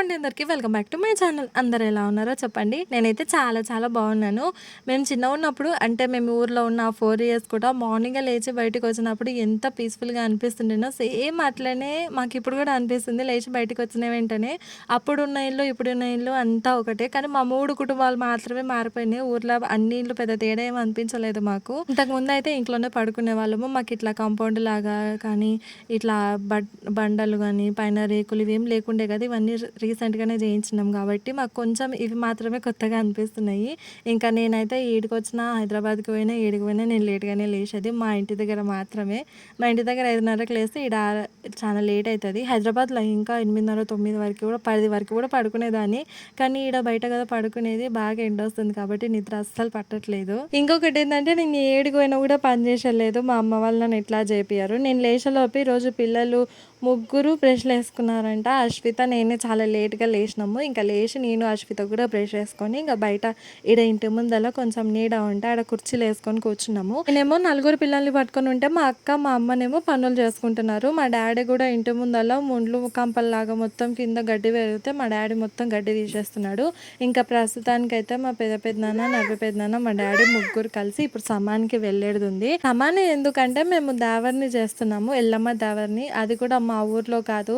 అండి అందరికీ welcome back to my channel. అందరూ ఎలా ఉన్నారో చెప్పండి. నేనైతే చాలా చాలా బాగున్నాను. మేము చిన్నగున్నప్పుడు అంటే మేము ఊర్లో ఉన్న 4 ఇయర్స్ కూడా మార్నింగే లేచి బయటకొచ్చినప్పుడు ఎంత పీస్‌ఫుల్‌గా అనిపిస్తుండేనో సేమ్ అట్లనే మాకిప్పుడు కూడా అనిపిస్తుంది. లేచి బయటకొచ్చిన వెంటనే అప్పుడున్న ఇల్లు, ఇప్పుడున్న ఇల్లు అంతా ఒకటే. కానీ మా 3 కుటుంబాలు మాత్రమే మారిపోయినాయి. ఊర్లో అన్ని ఇల్లు పెద్ద తేడా ఏమి అనిపించలేదు మాకు. ఇంతకుముందయితే ఇంట్లోనే పడుకునేవాళ్ళము. మాకిట్లా కాంపౌండ్ లాగా కానీ ఇట్లా బండలు గానీ, పైన రేకులు ఇవేం లేకుండే కదా! ఇవన్నీ రీసెంట్‌గానే చేయించినాం కాబట్టి, మాకు కొంచెం ఇవి మాత్రమే కొత్తగా అనిపిస్తున్నాయి. ఇంకా నేనైతే ఈడికొచ్చినా, హైదరాబాద్‌కి పోయినా, ఏడికి పోయినా నేను లేట్‌గానే లేచేది. మా ఇంటి దగ్గర మాత్రమే. మా ఇంటి దగ్గర 5:30కి లేస్తే ఈడ చాలా లేట్ అయితది. హైదరాబాద్‌లో ఇంకా 8:30, 9 వరకు కూడా 10 వరకు కూడా పడుకునేదాన్ని. కానీ ఈడ బయట కదా పడుకునేది. బాగా ఎండొస్తుంది కాబట్టి నిద్ర అస్సలు పట్టట్లేదు. ఇంకొకటేందంటే నేను ఏడికి పోయినా కూడా పని చేసేలేదు. మా అమ్మ వాళ్ళు నన్ను ఎట్లా చేపియ్యరు. నేను లేచేలోపు ఈరోజు పిల్లలు ముగ్గురు బ్రష్‌లేసుకున్నారంట. అశ్విత, నేనే చాలా లేట్‌గా లేచినాము. ఇంకా లేచి నేను, అశ్విత కూడా బ్రష్ ఏసుకొని ఇంక బయట ఈడ ఇంటి ముందల కొంచెం నీడ ఉంటే ఆడ కుర్చీలేసుకొని కూర్చున్నాము. నేనేమో నలుగురు పిల్లల్ని పట్టుకొని ఉంటే మా అక్క, మా అమ్మనేమో పనులు చేసుకుంటున్నారు. మా డాడీ కూడా ఇంటి ముందల ముండ్లు కంపల్లాగా మొత్తం కింద గడ్డి పెరిగితే మా డాడీ మొత్తం గడ్డి తీసేస్తున్నాడు. ఇంకా ప్రస్తుతానికైతే మా పెద్దనాన్న, నవ్య పెద్దనాన్న, మా డాడీ ముగ్గురు కలిసి ఇప్పుడు సమాన్‌కి వెళ్ళేడుదుంది. సమాన్ ఎందుకంటే మేము దావరిని చేస్తున్నాము. ఎల్లమ్మ దావరిని. అది కూడా మా ఊర్లో కాదు.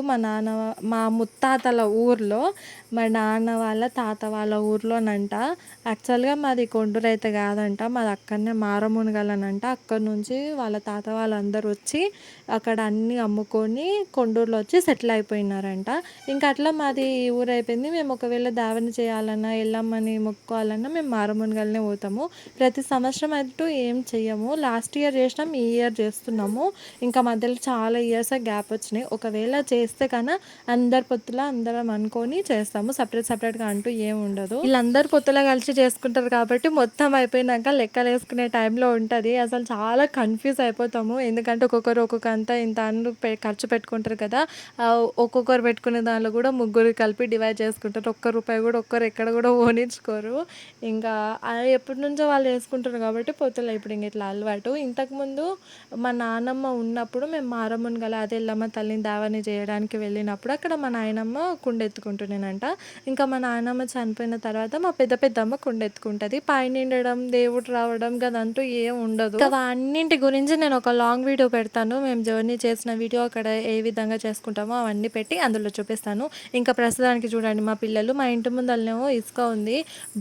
మా ముత్తాతల ఊర్లో, మా నాన్న వాళ్ళ తాత వాళ్ళ ఊర్లోనంట. యాక్చువల్‌గా మాది కొండూరైతే కాదంట. మాది అక్కడనే మారమునగలనంట. అక్కడి నుంచి వాళ్ళ తాత వాళ్ళందరూ వచ్చి అక్కడ అన్నీ అమ్ముకొని కొండూరులో వచ్చి సెటిల్ అయిపోయినారంట. ఇంకా అట్లా మాది ఈ ఊరు అయిపోయింది. మేము ఒకవేళ దావని చేయాలన్నా, ఎల్లమ్మని మొక్కుకోవాలన్నా మేము మారమునగలనే పోతాము. ప్రతి సంవత్సరం అంటూ ఏం చెయ్యము. లాస్ట్ ఇయర్ చేసినాం, ఈ ఇయర్ చేస్తున్నాము. ఇంకా మధ్యలో చాలా ఇయర్స్ గ్యాప్ వచ్చినాయి. ఒకవేళ చేస్తే కన్నా అందరి పొత్తుల అందరం అనుకొని చేస్తాము. సపరేట్‌గా అంటూ ఏం ఉండదు. వీళ్ళందరూ పొత్తుల కలిసి చేసుకుంటారు కాబట్టి మొత్తం అయిపోయినాక లెక్కలేసుకునే టైంలో ఉంటది. అసలు చాలా కన్‌ఫ్యూజ్ అయిపోతాము. ఎందుకంటే ఒక్కొక్కరు ఒక్కొక్కంత ఇంత అని ఖర్చు పెట్టుకుంటారు కదా! ఒక్కొక్కరు పెట్టుకునే దాంట్లో కూడా ముగ్గురు కలిపి డివైడ్ చేసుకుంటారు. ఒక్క రూపాయి కూడా ఒక్కరు ఎక్కడ కూడా పోనిచ్చుకోరు. ఇంకా ఎప్పటినుంచో వాళ్ళు చేసుకుంటారు కాబట్టి పొత్తుల ఇప్పుడు ఇంక ఇట్లా అలవాటు. ఇంతకుముందు మా నానమ్మ ఉన్నప్పుడు మేము మారమ్మని అదే ఎల్లమ్మ తల్లిని దావని చేయడానికి వెళ్ళినప్పుడు అక్కడ మా నాయనమ్మ కుండెత్తుకుంటుండేనంట. ఇంకా మా నాయనమ్మ చనిపోయిన తర్వాత మా పెద్దమ్మ కుండెత్తుకుంటుంది. పైనిండడం, దేవుడు రావడం గదంటూ ఏం ఉండదు. ఇంకా అన్నింటి గురించి నేను ఒక లాంగ్ వీడియో పెడతాను. మేము జర్నీ చేసిన వీడియో అక్కడ ఏ విధంగా చేసుకుంటామో అవన్నీ పెట్టి అందులో చూపిస్తాను. ఇంకా ప్రస్తుతానికి చూడండి మా పిల్లలు మా ఇంటి ముందలనేమో ఇసుక ఉంది.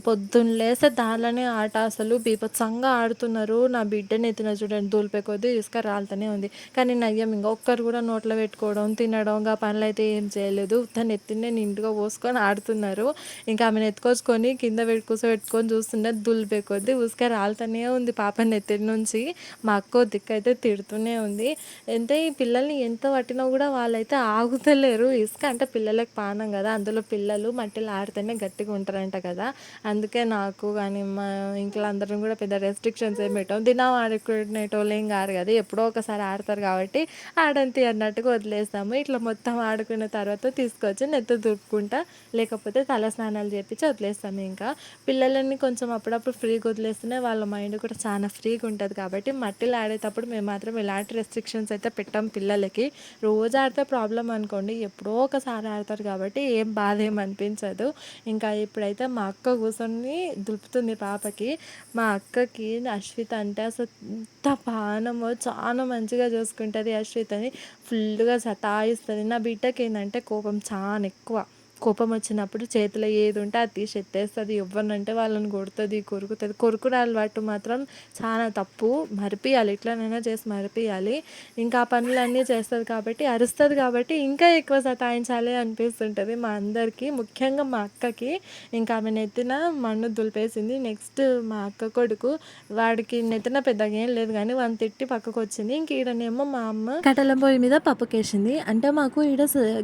పొద్దున్న లేస్తే దానిలోనే ఆట అసలు బీభత్సంగా ఆడుతున్నారు. నా బిడ్డని ఎత్తిన చూడండి దూలిపే కొద్దీ ఇసుక రాలుతూనే ఉంది. కానీ నయ్యం ఇంకా ఒక్కరు కూడా నోట్లో పెట్టుకోవడం, తినడం గా పనులు అయితే ఏం చేయలేదు. తను ఎత్తినే నిండుగా పోసుకొని ఆడుతున్నారు. ఇంకా ఆమెను ఎత్తుకొచ్చుకొని కింద కూర్చోబెట్టుకొని చూస్తుంటే దులిపే కొద్దీ ఉసుక రాలుతూనే ఉంది పాప నెత్తి నుంచి. మా అక్క దిక్కైతే తిడుతూనే ఉంది. అంటే ఈ పిల్లల్ని ఎంత పట్టినా కూడా వాళ్ళైతే ఆగుతలేరు. ఇసుక అంటే పిల్లలకు పానం కదా, అందులో పిల్లలు మట్టిలో ఆడితేనే గట్టిగా ఉంటారంట కదా. అందుకే నాకు కానీ మా ఇంట్లో అందరం కూడా పెద్ద రెస్ట్రిక్షన్స్ ఏం పెట్టాం. దినం ఆడుకునేటోళ్ళు ఏం కాదు కదా, ఎప్పుడో ఒకసారి ఆడతారు కాబట్టి ఆడంతి అన్నట్టుగా వదిలేస్తాము. ఇట్లా మొత్తం ఆడుకున్న తర్వాత తీసుకొచ్చి నెత్తి దులుపుకుంటా లేకపోతే తల స్నానాలు చేపించి వదిలేస్తాము. ఇంకా పిల్లలని కొంచెం అప్పుడప్పుడు ఫ్రీగా వదిలేస్తేనే వాళ్ళ మైండ్ కూడా చాలా ఫ్రీగా ఉంటుంది కాబట్టి మట్టిలో ఆడేటప్పుడు మేము మాత్రం ఎలాంటి రెస్ట్రిక్షన్స్ అయితే పెట్టాం పిల్లలకి. రోజు ఆడితే ప్రాబ్లం అనుకోండి, ఎప్పుడో ఒకసారి ఆడతారు కాబట్టి ఏం బాధ ఏం అనిపించదు. ఇంకా ఇప్పుడైతే మా అక్క కూర్చొని దులుపుతుంది పాపకి. మా అక్కకి అశ్విత అంటే అసలు ఎంత పానమో, చాలా మంచిగా చూసుకుంటుంది అశ్వితని. ఫుల్గా సతాయిస్తుంది. నా బిడ్డకి ఏంటంటే కోపం చాలా ఎక్కువ. కోపం వచ్చినప్పుడు చేతిలో ఏది ఉంటే అది తీసి ఎత్తేస్తుంది. ఎవరినంటే వాళ్ళని కొడుతుంది, కొరుకుతుంది. కొరుకుడు అలవాటు మాత్రం చాలా తప్పు. మరిపియాలి, ఎట్లనైనా చేసి మరిపియాలి. ఇంకా ఆ పనులన్నీ చేస్తుంది కాబట్టి, అరుస్తుంది కాబట్టి ఇంకా ఎక్కువ సతాయించాలి అనిపిస్తుంటుంది మా అందరికీ, ముఖ్యంగా మా అక్కకి. ఇంకా ఆమె నెత్తిన మన్ను దులిపేసింది. నెక్స్ట్ మా అక్క కొడుకు, వాడికి నెత్తిన పెద్దగా ఏం లేదు కానీ వాడిని తిట్టి పక్కకు వచ్చింది. ఇంక ఈడనేమో మా అమ్మ కట్టెల పొయ్యి మీద పప్పుకేసింది. అంటే మాకు ఈడ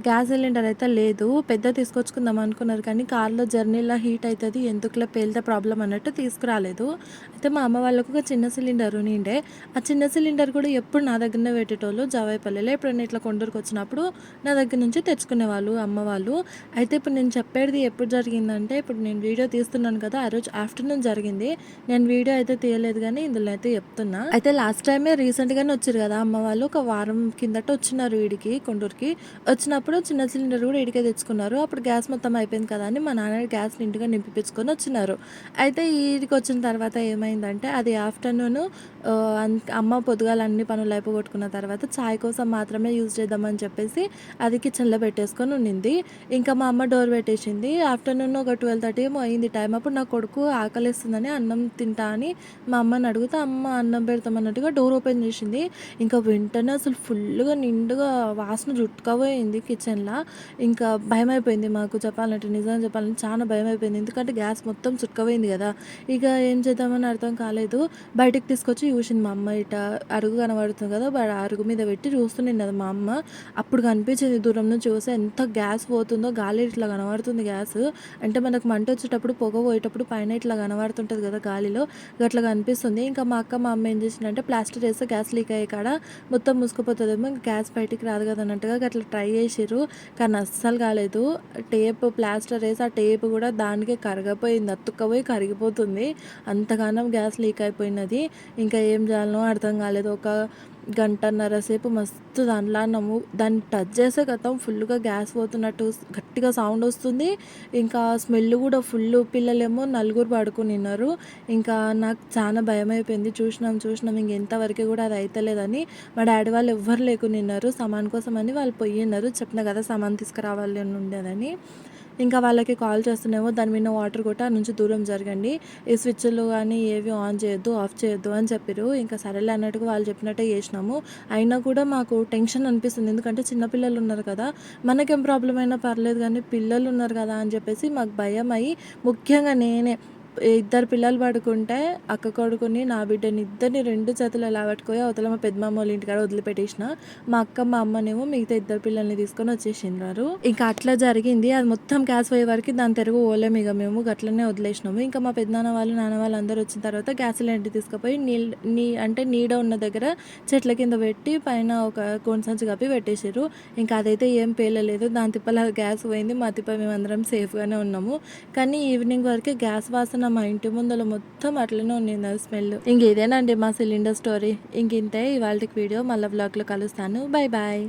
గ్యాస్ సిలిండర్ అయితే లేదు. పెద్ద తీసుకొచ్చుకుందాం అనుకున్నారు కానీ కార్లో జర్నీలో హీట్ అవుతుంది, ఎందుకులో పేలితే ప్రాబ్లం అన్నట్టు తీసుకురాలేదు. అయితే మా అమ్మ వాళ్ళకు ఒక చిన్న సిలిండర్ ఉండే. ఆ చిన్న సిలిండర్ కూడా ఎప్పుడు నా దగ్గరనే పెట్టేటోళ్ళు. జవాయిపల్లిలో ఎప్పుడైనా ఇట్లా కొండూరుకు వచ్చినప్పుడు నా దగ్గర నుంచి తెచ్చుకునేవాళ్ళు అమ్మ వాళ్ళు. అయితే ఇప్పుడు నేను చెప్పేది ఎప్పుడు జరిగిందంటే, ఇప్పుడు నేను వీడియో తీస్తున్నాను కదా, ఆ రోజు ఆఫ్టర్నూన్ జరిగింది. నేను వీడియో అయితే తీయలేదు కానీ ఇందులో అయితే చెప్తున్నా. అయితే లాస్ట్ టైమే రీసెంట్గానే వచ్చారు కదా అమ్మ వాళ్ళు, ఒక వారం కిందట వచ్చినారు వీడికి కొండూరుకి. వచ్చినప్పుడు చిన్న సిలిండర్ కూడా ఇడికే తెచ్చుకున్నారు. ఆ అప్పుడు గ్యాస్ మొత్తం అయిపోయింది కదా అని మా నాన్న గ్యాస్ నిండుగా నింపిపించుకొని వచ్చినారు. అయితే ఈడికి వచ్చిన తర్వాత ఏమైందంటే అది ఆఫ్టర్‌నూను అమ్మ పొద్దుగాల అన్ని పనులు అయిపోగొట్టుకున్న తర్వాత చాయ్ కోసం మాత్రమే యూజ్ చేద్దామని చెప్పేసి అది కిచెన్‌లో పెట్టేసుకొని ఉండింది. ఇంకా మా అమ్మ డోర్ పెట్టేసింది. ఆఫ్టర్‌నూన్ ఒక 12:30 ఏమో అయింది టైం. అప్పుడు నా కొడుకు ఆకలేస్తుందని అన్నం తింటా అని మా అమ్మని అడిగితే అమ్మ అన్నం పెడతామన్నట్టుగా డోర్ ఓపెన్ చేసింది. ఇంకా వెంటనే అసలు ఫుల్లుగా నిండుగా వాసన చుట్టుకుపోయింది కిచెన్‌ల. ఇంకా భయమైపోయింది మాకు చెప్పాలంటే. నిజంగా చెప్పాలంటే చాలా భయమైపోయింది. ఎందుకంటే గ్యాస్ మొత్తం చుట్టుకుపోయింది కదా! ఇక ఏం చేద్దామని అర్థం కాలేదు. బయటికి తీసుకొచ్చి చూసింది మా అమ్మ. ఇట అరుగు కనబడుతుంది కదా! అరుగు మీద పెట్టి చూస్తున్నది మా అమ్మ. అప్పుడు కనిపించింది దూరం నుంచి చూస్తే ఎంత గ్యాస్ పోతుందో, గాలి ఇట్లా కనబడుతుంది గ్యాస్. అంటే మనకు మంట వచ్చేటప్పుడు, పొగ పోయేటప్పుడు పైన ఇట్లా కనబడుతుంటది కదా గాలిలో, గట్లా కనిపిస్తుంది. ఇంకా మా అక్క, మా అమ్మ ఏం చేసిందంటే ప్లాస్టర్ ఏస్తే గ్యాస్ లీక్ అయ్యే కాడ మొత్తం మూసుకుపోతదేమో, ఇంక గ్యాస్ బయటికి రాదు కదా అన్నట్టుగా గట్లా ట్రై చేసిర్రు. కానీ అస్సలు కాలేదు. ప్లాస్టర్ ఏసి ఆ టేప్ కూడా దానికే కరగపోయింది. అతుక్కపోయి కరిగిపోతుంది. అంతగానం గ్యాస్ లీక్ అయిపోయినది. ఇంకా ఏం చేయాలనో అర్థం కాలేదు. ఒక గంటన్నర సేపు మస్తు దాంట్లో దాన్ని టచ్ చేస్తే ఖతం ఫుల్‌గా గ్యాస్ పోతున్నట్టు గట్టిగా సౌండ్ వస్తుంది. ఇంకా స్మెల్ కూడా ఫుల్లు. పిల్లలేమో నలుగురు పడుకునిన్నారు. ఇంకా నాకు చాలా భయమైపోయింది. చూసినాం ఇంకెంతవరకు కూడా అది అయితలేదని మా డాడీ వాళ్ళు ఎవ్వరు లేకునిన్నారు. సామాను కోసమని వాళ్ళు పోయిన్నారు. చెప్పిన కదా సామాను తీసుకురావాలి అని ఉండేదని. ఇంకా వాళ్ళకి కాల్ చేస్తేనేమో దాని మీద వాటర్ కొట్టి ఆ నుంచి దూరం జరగండి. ఈ స్విచ్‌లు గానీ ఏవి ఆన్ చేయొద్దు, ఆఫ్ చేయొద్దు అని చెప్పిర్రు. ఇంకా సరేలే అన్నట్టుగా వాళ్ళు చెప్పినట్టే చేసినాము. అయినా కూడా మాకు టెన్షన్ అనిపిస్తుంది. ఎందుకంటే చిన్న పిల్లలు ఉన్నారు కదా! మనకేం ప్రాబ్లమ్ అయినా పర్లేదు కానీ పిల్లలు ఉన్నారు కదా అని చెప్పేసి మాకు భయమయ్యి ముఖ్యంగా నేనే ఇద్దరు పిల్లలు పడుకుంటే అక్క కొడుకుని, నా బిడ్డని ఇద్దరిని 2 చేతులు అలా పట్టుకొని అవతల మా పెద్దమామ వాళ్ళ ఇంటికాడ వదిలిపెట్టేసిన. మా అక్క, మా అమ్మనేమో మిగతా ఇద్దరు పిల్లల్ని తీసుకొని వచ్చేసిండ్రు. ఇంకా అట్లా జరిగింది. అది మొత్తం గ్యాస్ పోయే వరకు దాని తిరుగు పోలేము ఇక మేము. గట్లనే వదిలేసినాము. ఇంకా మా పెద్దనాన్న వాళ్ళు, నాన్న వాళ్ళు అందరూ వచ్చిన తర్వాత గ్యాస్ సిలిండర్ తీసుకుపోయి అంటే నీడ ఉన్న దగ్గర చెట్ల కింద పెట్టి పైన ఒక గోను సంచి కప్పి పెట్టేసిర్రు. ఇంకా అదైతే ఏం పేలలేదు. దాని తిప్పల గ్యాస్ పోయింది. మా తిప్ప మేమందరం సేఫ్‌గానే ఉన్నాము. కానీ ఈవినింగ్ వరకే గ్యాస్ వాసన మా ఇంటి ముందల మొత్తం అట్లనే ఉండింది అది స్మెల్. ఇంక ఇదేనండి మా సిలిండర్ స్టోరీ. ఇంక ఇంతే ఇవాల్టికి వీడియో. మళ్ళీ వ్లాగ్‌లో కలుస్తాను. Bye bye.